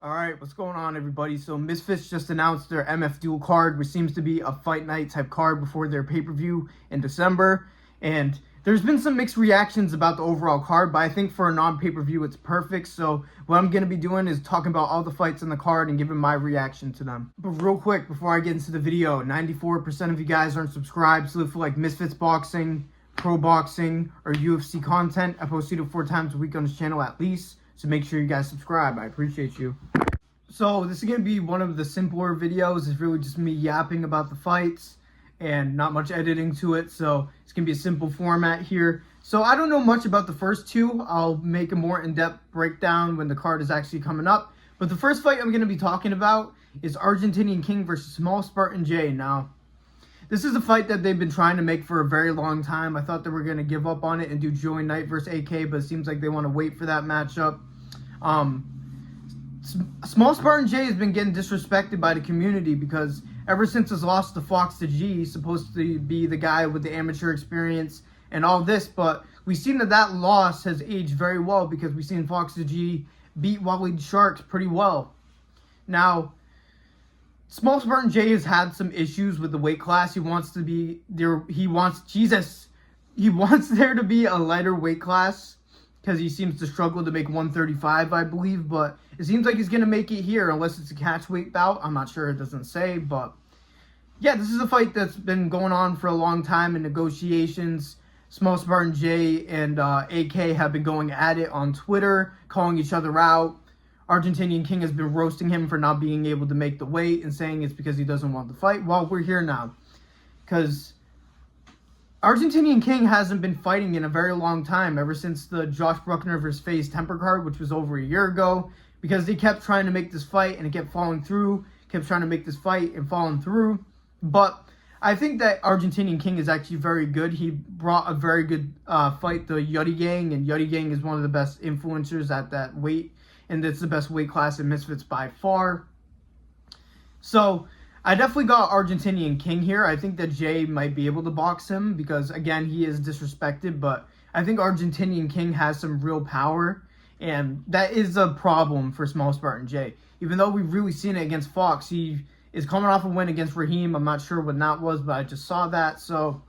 All right, what's going on, everybody? So Misfits just announced their MF Duel card, which seems to be a fight night type card before their pay-per-view in December. And there's been some mixed reactions about the overall card, but I think for a non-pay-per-view, it's perfect. So what I'm going to be doing is talking about all the fights in the card and giving my reaction to them. But real quick, before I get into the video, 94% of you guys aren't subscribed, so look for like Misfits Boxing, Pro Boxing, or UFC content. I post 2 to 4 times a week on this channel at least. So make sure you guys subscribe. I appreciate you. So this is going to be one of the simpler videos. It's really just me yapping about the fights and not much editing to it. So it's going to be a simple format here. So I don't know much about the first two. I'll make a more in-depth breakdown when the card is actually coming up. But the first fight I'm going to be talking about is Argentinian King versus Small Spartan J. Now, this is a fight that they've been trying to make for a very long time. I thought they were going to give up on it and do Joey Knight versus AK, but it seems like they want to wait for that matchup. Small Spartan J has been getting disrespected by the community because ever since his loss to Fox to G, he's supposed to be the guy with the amateur experience and all this, but we've seen that loss has aged very well because we've seen Fox to G beat Wally Sharks pretty well. Now, Small Spartan J has had some issues with the weight class. He wants to be there. He wants there to be a lighter weight class because he seems to struggle to make 135, I believe. But it seems like he's going to make it here unless it's a catch weight bout. I'm not sure. It doesn't say. But yeah, this is a fight that's been going on for a long time in negotiations. Small Spartan J and AK have been going at it on Twitter, calling each other out. Argentinian King has been roasting him for not being able to make the weight and saying it's because he doesn't want the fight. Well, we're here now because Argentinian King hasn't been fighting in a very long time, ever since the Josh Bruckner vs. FaZe temper card, which was over a year ago, because they kept trying to make this fight and it kept falling through, kept trying to make this fight and falling through. But I think that Argentinian King is actually very good. He brought a very good fight to Yuddy Gang, and Yuddy Gang is one of the best influencers at that weight, and it's the best weight class in Misfits by far. So I definitely got Argentinian King here. I think that Jay might be able to box him because, again, he is disrespected, but I think Argentinian King has some real power, and that is a problem for Small Spartan J. Even though we've really seen it against Fox, he is coming off a win against Raheem. I'm not sure what that was, but I just saw that. So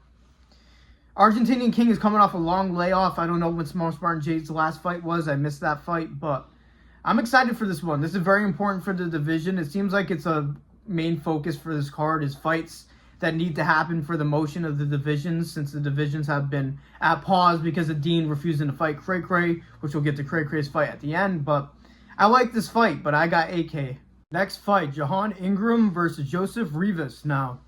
Argentinian King is coming off a long layoff. I don't know when Small Spartan J's last fight was. I missed that fight, but I'm excited for this one. This is very important for the division. It seems like it's a main focus for this card is fights that need to happen for the motion of the divisions, since the divisions have been at pause because of Dean refusing to fight Cray Cray, which we'll get to Cray Cray's fight at the end. But I like this fight, but I got AK. Next fight, Jahan Ingram versus Joseph Rivas. Now,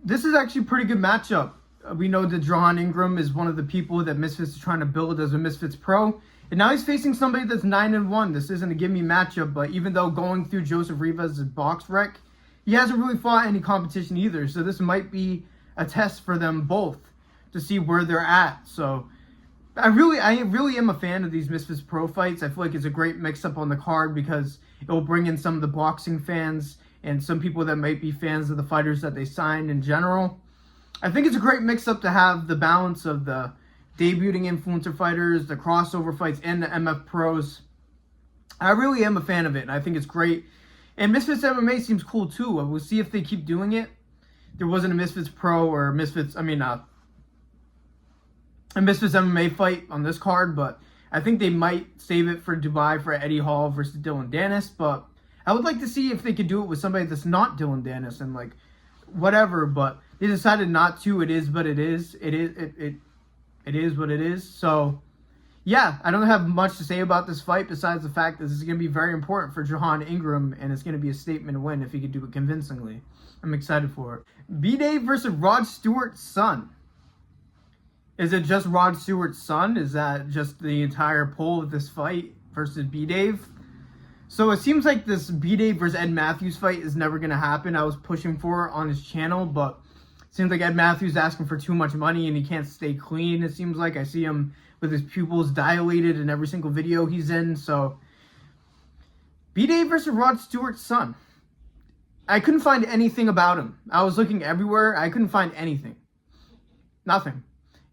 this is actually a pretty good matchup. We know that Jahan Ingram is one of the people that Misfits is trying to build as a Misfits pro. And now he's facing somebody that's 9-1. This isn't a gimme matchup, but even though going through Joseph Rivas' box rec, he hasn't really fought any competition either. So this might be a test for them both to see where they're at. So I really am a fan of these Misfits Pro fights. I feel like it's a great mix-up on the card because it will bring in some of the boxing fans and some people that might be fans of the fighters that they signed in general. I think it's a great mix-up to have the balance of the debuting influencer fighters, the crossover fights, and the MF Pros. I really am a fan of it, and I think it's great. And Misfits MMA seems cool, too. We'll see if they keep doing it. There wasn't a Misfits Pro or a Misfits MMA fight on this card, but I think they might save it for Dubai for Eddie Hall versus Dylan Dennis. But I would like to see if they could do it with somebody that's not Dylan Dennis and, like, whatever. But they decided not to. It is what it is. It is what it is. So, yeah, I don't have much to say about this fight besides the fact that this is going to be very important for Jahan Ingram, and it's going to be a statement win if he could do it convincingly. I'm excited for it. B-Dave versus Rod Stewart's son. Is it just Rod Stewart's son? Is that just the entire pull of this fight versus B-Dave? So it seems like this B-Dave versus Ed Matthews fight is never going to happen. I was pushing for it on his channel, but seems like Ed Matthews asking for too much money and he can't stay clean. It seems like I see him with his pupils dilated in every single video he's in. So B-Dave versus Rod Stewart's son. I couldn't find anything about him. I was looking everywhere. I couldn't find anything. Nothing.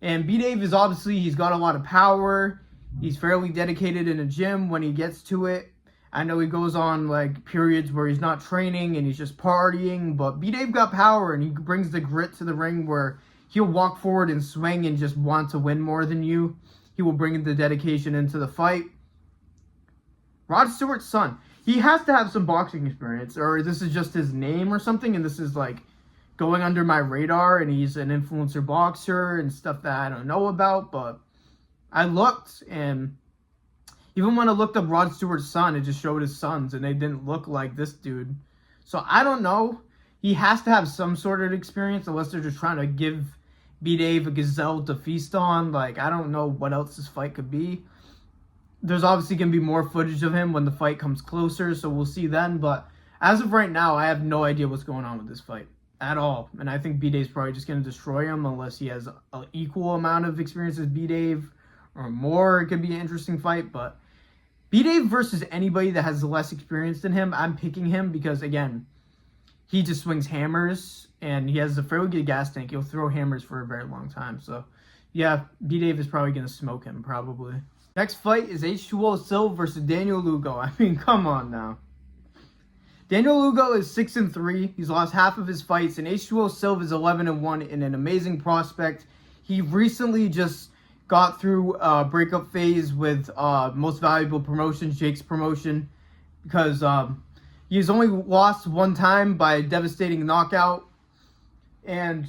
And B-Dave is obviously, he's got a lot of power. He's fairly dedicated in the gym when he gets to it. I know he goes on like periods where he's not training and he's just partying, but B-Dave got power and he brings the grit to the ring where he'll walk forward and swing and just want to win more than you. He will bring the dedication into the fight. Rod Stewart's son. He has to have some boxing experience, or this is just his name or something, and this is like going under my radar, and he's an influencer boxer and stuff that I don't know about, but I looked, and even when I looked up Rod Stewart's son, it just showed his sons, and they didn't look like this dude. So I don't know. He has to have some sort of experience, unless they're just trying to give B-Dave a gazelle to feast on. Like, I don't know what else this fight could be. There's obviously going to be more footage of him when the fight comes closer, so we'll see then. But as of right now, I have no idea what's going on with this fight at all. And I think B-Dave's probably just going to destroy him unless he has an equal amount of experience as B-Dave or more. It could be an interesting fight, but B-Dave versus anybody that has less experience than him, I'm picking him because, again, he just swings hammers, and he has a fairly good gas tank. He'll throw hammers for a very long time. So, yeah, B-Dave is probably going to smoke him, probably. Next fight is H2O Silva versus Daniel Lugo. I mean, come on now. Daniel Lugo is 6-3. He's lost half of his fights, and H2O Silva is 11-1 in an amazing prospect. He recently just got through a breakup phase with Most Valuable Promotions, Jake's promotion, because he's only lost one time by a devastating knockout. And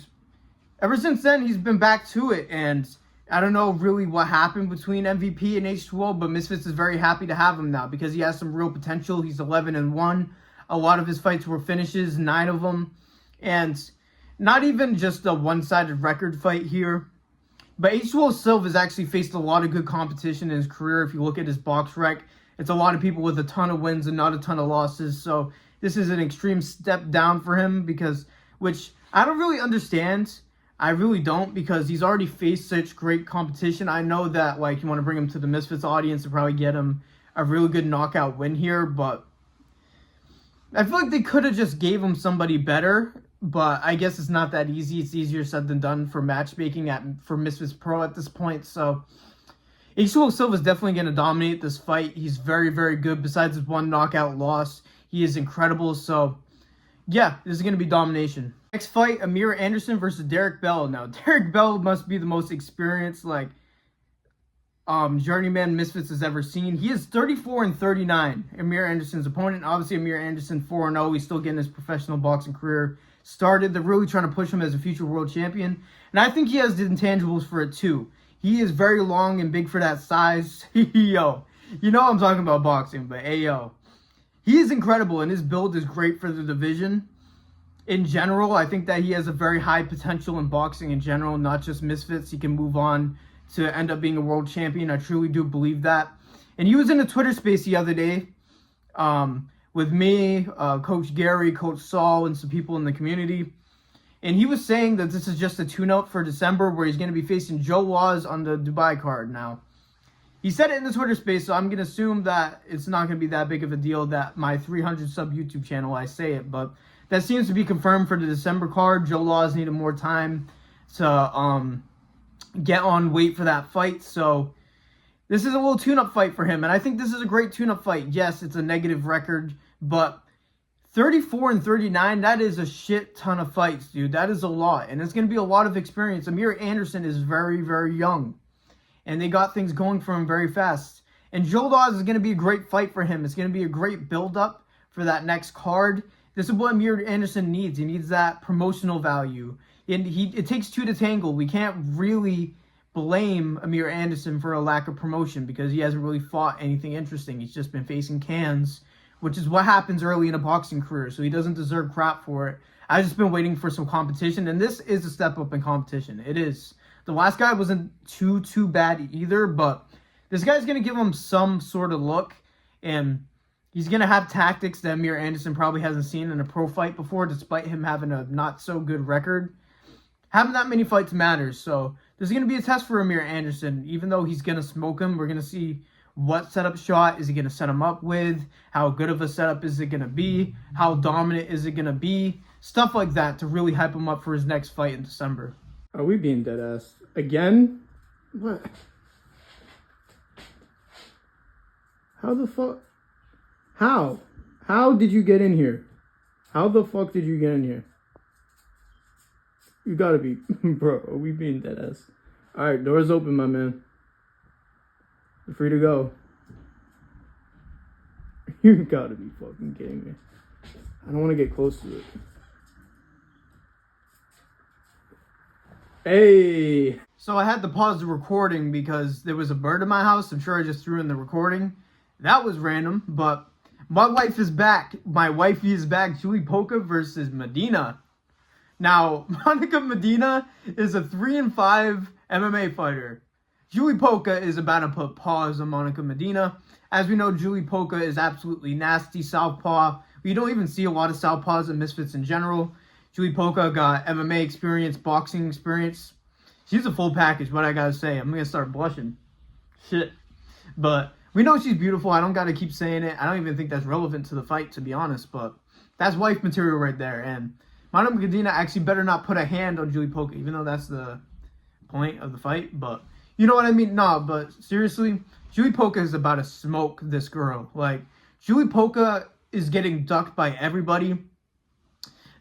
ever since then, he's been back to it. And I don't know really what happened between MVP and H2O, but Misfits is very happy to have him now because he has some real potential. He's 11-1. A lot of his fights were finishes, 9 of them. And not even just a one-sided record fight here. But H2O Silva has actually faced a lot of good competition in his career. If you look at his box rec, it's a lot of people with a ton of wins and not a ton of losses. So this is an extreme step down for him which I don't really understand. I really don't, because he's already faced such great competition. I know that like you want to bring him to the Misfits audience to probably get him a really good knockout win here, but I feel like they could have just gave him somebody better. But I guess it's not that easy. It's easier said than done for matchmaking for Misfits Pro at this point. So H2O Silva is definitely going to dominate this fight. He's very, very good. Besides his one knockout loss, he is incredible. So yeah, this is going to be domination. Next fight, Amir Anderson versus Derek Bell. Now, Derek Bell must be the most experienced journeyman Misfits has ever seen. He is 34-39. Amir Anderson's opponent. Obviously, Amir Anderson 4-0. He's still getting his professional boxing career started. They're really trying to push him as a future world champion. And I think he has the intangibles for it too. He is very long and big for that size. Yo, you know I'm talking about boxing, but ayo. He is incredible, and his build is great for the division. In general, I think that he has a very high potential in boxing in general, not just Misfits. He can move on to end up being a world champion. I truly do believe that. And he was in a Twitter space the other day with me, Coach Gary, Coach Saul, and some people in the community. And he was saying that this is just a tune-up for December where he's going to be facing Joe Laws on the Dubai card. Now, he said it in the Twitter space, so I'm going to assume that it's not going to be that big of a deal that my 300 sub YouTube channel, I say it. But that seems to be confirmed for the December card. Joe Laws needed more time to get on weight for that fight. So this is a little tune-up fight for him. And I think this is a great tune-up fight. Yes, it's a negative record, but 34-39, that is a shit ton of fights, dude. That is a lot. And it's going to be a lot of experience. Amir Anderson is very, very young. And they got things going for him very fast. And Joe Laws is going to be a great fight for him. It's going to be a great build-up for that next card. This is what Amir Anderson needs. He needs that promotional value. And it takes two to tangle. We can't really blame Amir Anderson for a lack of promotion because he hasn't really fought anything interesting. He's just been facing cans, which is what happens early in a boxing career. So he doesn't deserve crap for it. I've just been waiting for some competition, and this is a step up in competition. It is. The last guy wasn't too bad either, but this guy's going to give him some sort of look, and he's going to have tactics that Amir Anderson probably hasn't seen in a pro fight before, despite him having a not-so-good record. Having that many fights matters, so this is going to be a test for Amir Anderson. Even though he's going to smoke him, we're going to see what setup shot is he going to set him up with, how good of a setup is it going to be, how dominant is it going to be, stuff like that to really hype him up for his next fight in December. Are we being dead-ass? Again? What? How the fuck? How? How did you get in here? How the fuck did you get in here? You gotta be... Bro, are we being dead ass? Alright, door's open, my man. You're free to go. You gotta be fucking kidding me. I don't want to get close to it. Hey! So I had to pause the recording because there was a bird in my house. I'm sure I just threw in the recording. That was random, but my wife is back. My wifey is back. Julie Polka versus Medina. Now, Monica Medina is a 3-5 MMA fighter. Julie Polka is about to put pause on Monica Medina. As we know, Julie Polka is absolutely nasty southpaw. We don't even see a lot of southpaws in Misfits in general. Julie Polka got MMA experience, boxing experience. She's a full package, what I gotta say. I'm gonna start blushing. Shit. But we know she's beautiful. I don't gotta keep saying it. I don't even think that's relevant to the fight, to be honest. But that's wife material right there. And Monica Medina actually better not put a hand on Julie Polka, even though that's the point of the fight. But you know what I mean? Nah, but seriously, Julie Polka is about to smoke this girl. Like, Julie Polka is getting ducked by everybody.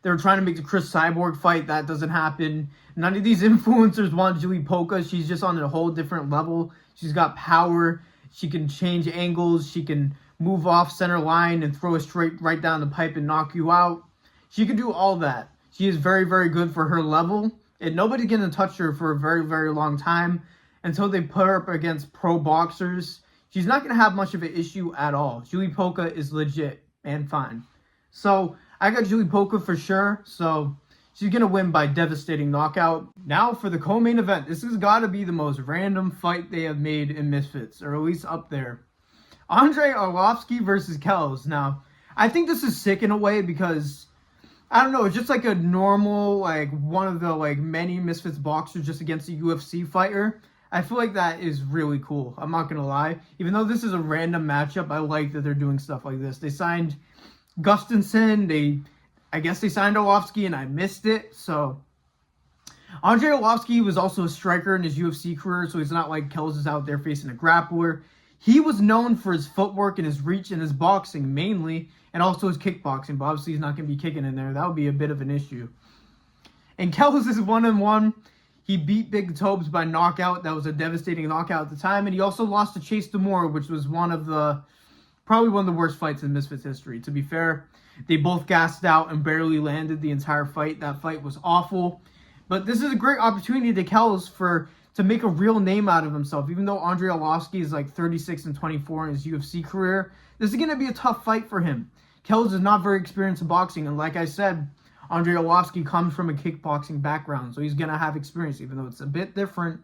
They're trying to make the Chris Cyborg fight. That doesn't happen. None of these influencers want Julie Polka. She's just on a whole different level. She's got power. She can change angles. She can move off center line and throw a straight right down the pipe and knock you out. She can do all that. She is very, very good for her level. And nobody's going to touch her for a very, very long time until they put her up against pro boxers. She's not going to have much of an issue at all. Julie Polka is legit and fine. So I got Julie Polka for sure. So she's going to win by devastating knockout. Now for the co-main event. This has got to be the most random fight they have made in Misfits, or at least up there. Andrei Arlovsky versus Kells. Now, I think this is sick in a way because, I don't know, it's just like a normal, like one of the like many Misfits boxers just against a UFC fighter. I feel like that is really cool. I'm not going to lie. Even though this is a random matchup, I like that they're doing stuff like this. They signed Gustafsson. I guess they signed Arlovsky and I missed it. So Andrei Arlovsky was also a striker in his UFC career, so he's not like Kells is out there facing a grappler. He was known for his footwork and his reach and his boxing mainly, and also his kickboxing, but obviously he's not going to be kicking in there. That would be a bit of an issue. And Kells is 1-1. He beat Big Tobes by knockout. That was a devastating knockout at the time. And he also lost to Chase Demore, which was probably one of the worst fights in Misfits history. To be fair, they both gassed out and barely landed the entire fight. That fight was awful. But this is a great opportunity to Kells to make a real name out of himself. Even though Andrei Arlovsky is like 36-24 in his UFC career, this is going to be a tough fight for him. Kells is not very experienced in boxing. And like I said, Andrei Arlovsky comes from a kickboxing background, so he's going to have experience, even though it's a bit different.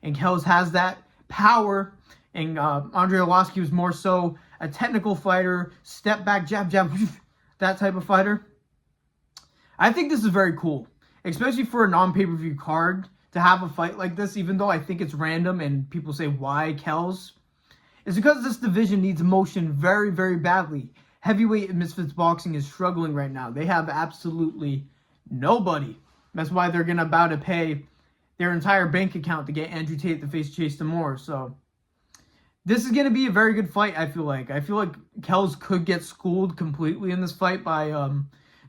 And Kells has that power, and Andrei Arlovsky was more so a technical fighter, step back, jab, jab, that type of fighter. I think this is very cool, especially for a non-pay-per-view card, to have a fight like this, even though I think it's random and people say, why Kells? It's because this division needs motion very, very badly. Heavyweight in Misfits boxing is struggling right now. They have absolutely nobody. That's why they're about to pay their entire bank account to get Andrew Tate to face Chase Demore. So this is going to be a very good fight, I feel like. I feel like Kells could get schooled completely in this fight by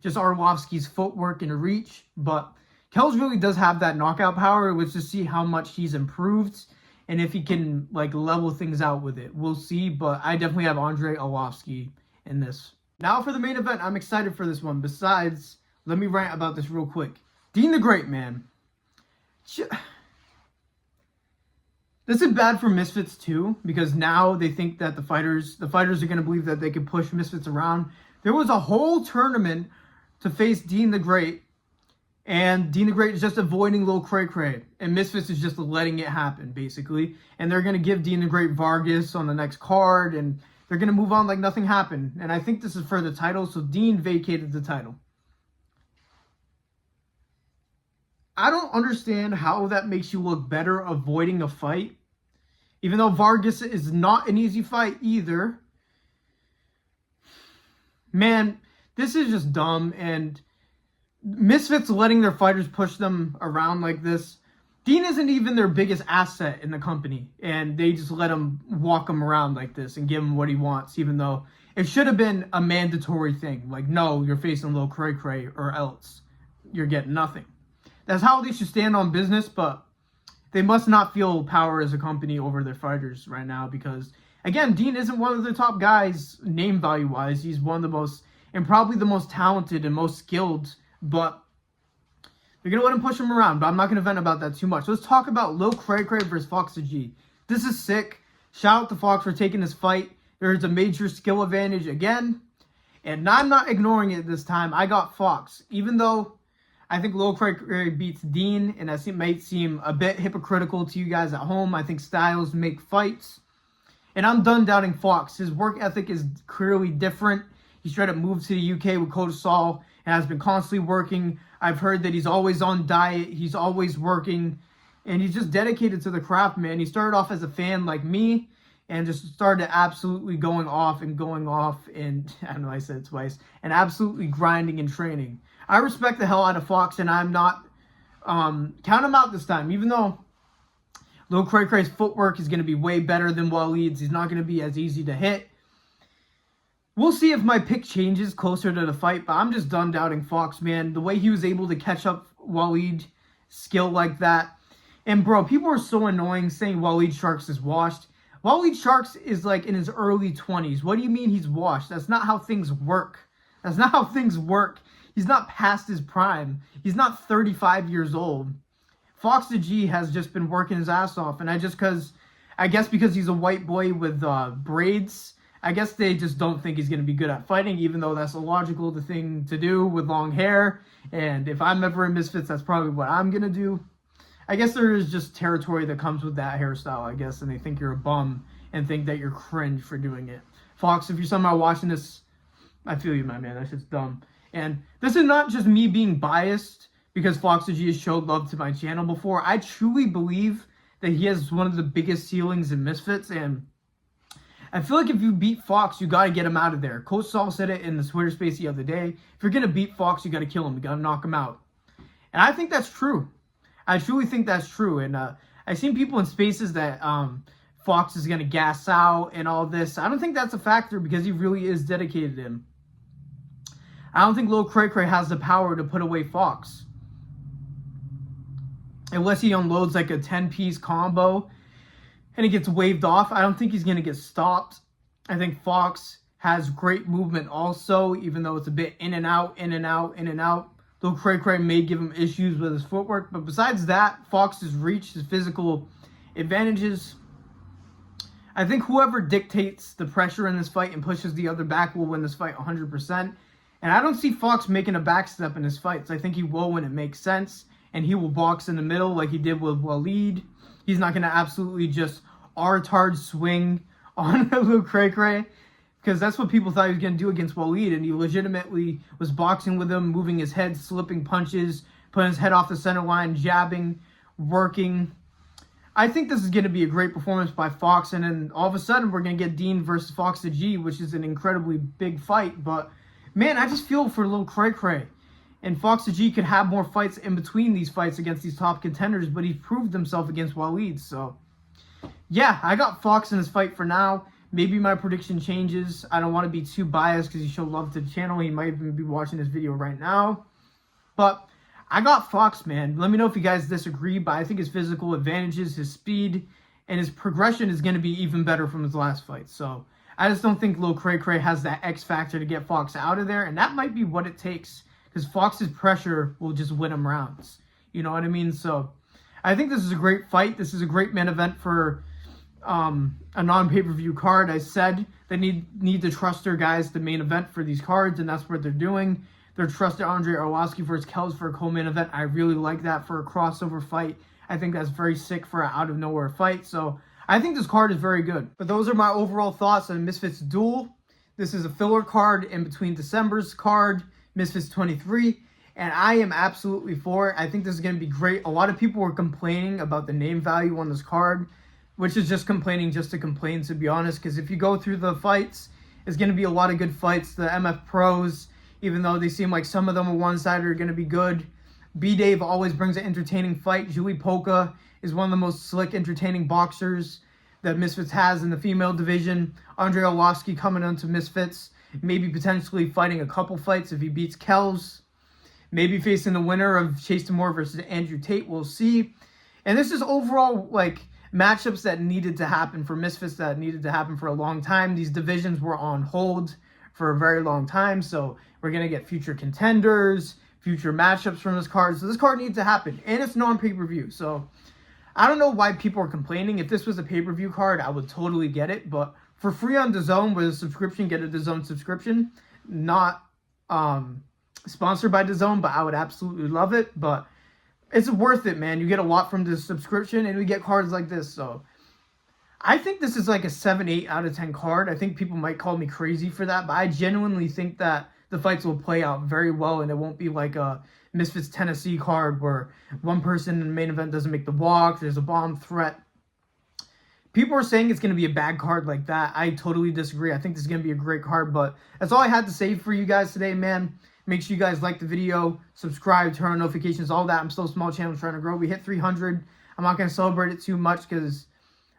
just Arlovsky's footwork and reach. But Kells really does have that knockout power. Let's just see how much he's improved and if he can like level things out with it. We'll see, but I definitely have Andrei Arlovsky in this. Now for the main event, I'm excited for this one. Besides, let me rant about this real quick. Dean the Great, man. This is bad for Misfits too, because now they think that the fighters are going to believe that they can push Misfits around. There was a whole tournament to face Dean the Great, and Dean the Great is just avoiding Lil Cray Cray, and Misfits is just letting it happen, basically. And they're going to give Dean the Great Vargas on the next card, and they're going to move on like nothing happened. And I think this is for the title, so Dean vacated the title. I don't understand how that makes you look better avoiding a fight. Even though Vargas is not an easy fight either. Man, this is just dumb. And Misfits letting their fighters push them around like this. Dean isn't even their biggest asset in the company, and they just let him walk him around like this and give him what he wants, even though it should have been a mandatory thing. Like, no, you're facing Lil Cray Cray or else you're getting nothing. That's how they should stand on business, but they must not feel power as a company over their fighters right now because, again, Dean isn't one of the top guys name value-wise. He's one of the most, and probably the most talented and most skilled, but they're going to let him push him around, but I'm not going to vent about that too much. Let's talk about Lil Cray Cray versus Fox the G. This is sick. Shout out to Fox for taking this fight. There's a major skill advantage again, and I'm not ignoring it this time. I got Fox, even though I think Lil Cray Cray beats Dean, and that might seem a bit hypocritical to you guys at home. I think styles make fights, and I'm done doubting Fox. His work ethic is clearly different. He straight up moved to the UK with Coach Saul and has been constantly working. I've heard that he's always on diet. He's always working, and he's just dedicated to the craft, man. He started off as a fan like me and just started absolutely going off, and I don't know, I said it twice, and absolutely grinding and training. I respect the hell out of Fox, and I'm not count him out this time. Even though Lil Cray Cray's footwork is going to be way better than Waleed's, he's not going to be as easy to hit. We'll see if my pick changes closer to the fight, but I'm just done doubting Fox, man. The way he was able to catch up Waleed skill like that. And, bro, people are so annoying saying Waleed Sharks is washed. Waleed Sharks is, like, in his early 20s. What do you mean he's washed? That's not how things work. That's not how things work. He's not past his prime. He's not 35 years old. Fox the G has just been working his ass off. And I guess because he's a white boy with braids, I guess they just don't think he's going to be good at fighting, even though that's a logical thing to do with long hair. And if I'm ever in Misfits, that's probably what I'm going to do. I guess there is just territory that comes with that hairstyle, I guess, and they think you're a bum and think that you're cringe for doing it. Fox, if you're somehow watching this, I feel you, my man. That shit's dumb. And this is not just me being biased because Fox the G has showed love to my channel before. I truly believe that he has one of the biggest ceilings in Misfits, and I feel like if you beat Fox, you got to get him out of there. Coach Saul said it in the Twitter space the other day. If you're going to beat Fox, you got to kill him. You got to knock him out. And I think that's true. I truly think that's true. And I've seen people in spaces that Fox is going to gas out and all this. I don't think that's a factor because he really is dedicated to him. I don't think Lil Cray Cray has the power to put away Fox. Unless he unloads like a 10-piece combo and he gets waved off, I don't think he's going to get stopped. I think Fox has great movement also, even though it's a bit in and out, in and out, in and out. Lil Cray Cray may give him issues with his footwork, but besides that, Fox's reach, his physical advantages, I think whoever dictates the pressure in this fight and pushes the other back will win this fight 100%. And I don't see Fox making a backstep in his fights. I think he will when it makes sense, and he will box in the middle like he did with Waleed. He's not going to absolutely just retard swing on Lil Cray Cray, because that's what people thought he was going to do against Waleed, and he legitimately was boxing with him, moving his head, slipping punches, putting his head off the center line, jabbing, working. I think this is going to be a great performance by Fox, and then all of a sudden we're going to get Dean versus Fox the G, which is an incredibly big fight, but man, I just feel for Lil Cray Cray. And Fox the G could have more fights in between these fights against these top contenders, but he proved himself against Waleed. So, yeah, I got Fox in this fight for now. Maybe my prediction changes. I don't want to be too biased because he showed love to the channel. He might even be watching this video right now. But I got Fox, man. Let me know if you guys disagree, but I think his physical advantages, his speed, and his progression is going to be even better from his last fight. So, I just don't think Lil Cray Cray has that X factor to get Fox out of there, and that might be what it takes, because Fox's pressure will just win him rounds. You know what I mean? So, I think this is a great fight. This is a great main event for a non-pay-per-view card. I said they need to trust their guys to main event for these cards, and that's what they're doing. They're trusting Andre Arlovski versus Kells for a co-main event. I really like that for a crossover fight. I think that's very sick for an out-of-nowhere fight. So, I think this card is very good. But those are my overall thoughts on Misfits Duel. This is a filler card in between December's card, Misfits 23, and I am absolutely for it. I think this is going to be great. A lot of people were complaining about the name value on this card, which is just complaining just to complain, to be honest, because if you go through the fights, it's going to be a lot of good fights. The MF Pros, even though they seem like some of them are one-sided, are going to be good. B-Dave always brings an entertaining fight. Julie Polka is one of the most slick, entertaining boxers that Misfits has in the female division. Andrei Arlovsky coming onto Misfits, maybe potentially fighting a couple fights if he beats Kells. Maybe facing the winner of Chase Moore versus Andrew Tate. We'll see. And this is overall like matchups that needed to happen for Misfits, that needed to happen for a long time. These divisions were on hold for a very long time, so we're going to get future contenders, future matchups from this card. So this card needs to happen, and it's non-pay-per-view. So I don't know why people are complaining. If this was a pay-per-view card, I would totally get it, but for free on DAZN with a subscription, get a DAZN subscription. Not sponsored by DAZN, but I would absolutely love it. But it's worth it, man. You get a lot from this subscription, and we get cards like this. So I think this is like a 7, 8 out of 10 card. I think people might call me crazy for that, but I genuinely think that the fights will play out very well, and it won't be like a Misfits Tennessee card where one person in the main event doesn't make the walk, there's a bomb threat. People are saying it's going to be a bad card like that. I totally disagree. I think this is going to be a great card, but that's all I had to say for you guys today, man. Make sure you guys like the video, subscribe, turn on notifications, all that. I'm still a small channel trying to grow. We hit 300. I'm not going to celebrate it too much because,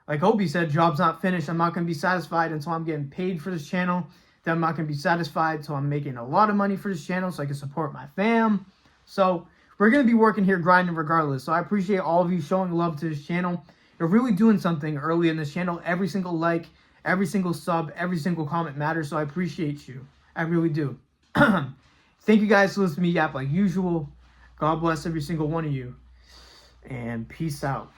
like Obi said, job's not finished. I'm not going to be satisfied until I'm getting paid for this channel. Then I'm not going to be satisfied until I'm making a lot of money for this channel so I can support my fam. So we're going to be working here, grinding regardless. So I appreciate all of you showing love to this channel. You're really doing something early in this channel. Every single like, every single sub, every single comment matters. So I appreciate you. I really do. Thank you guys for listening to me yap like usual. God bless every single one of you. And peace out.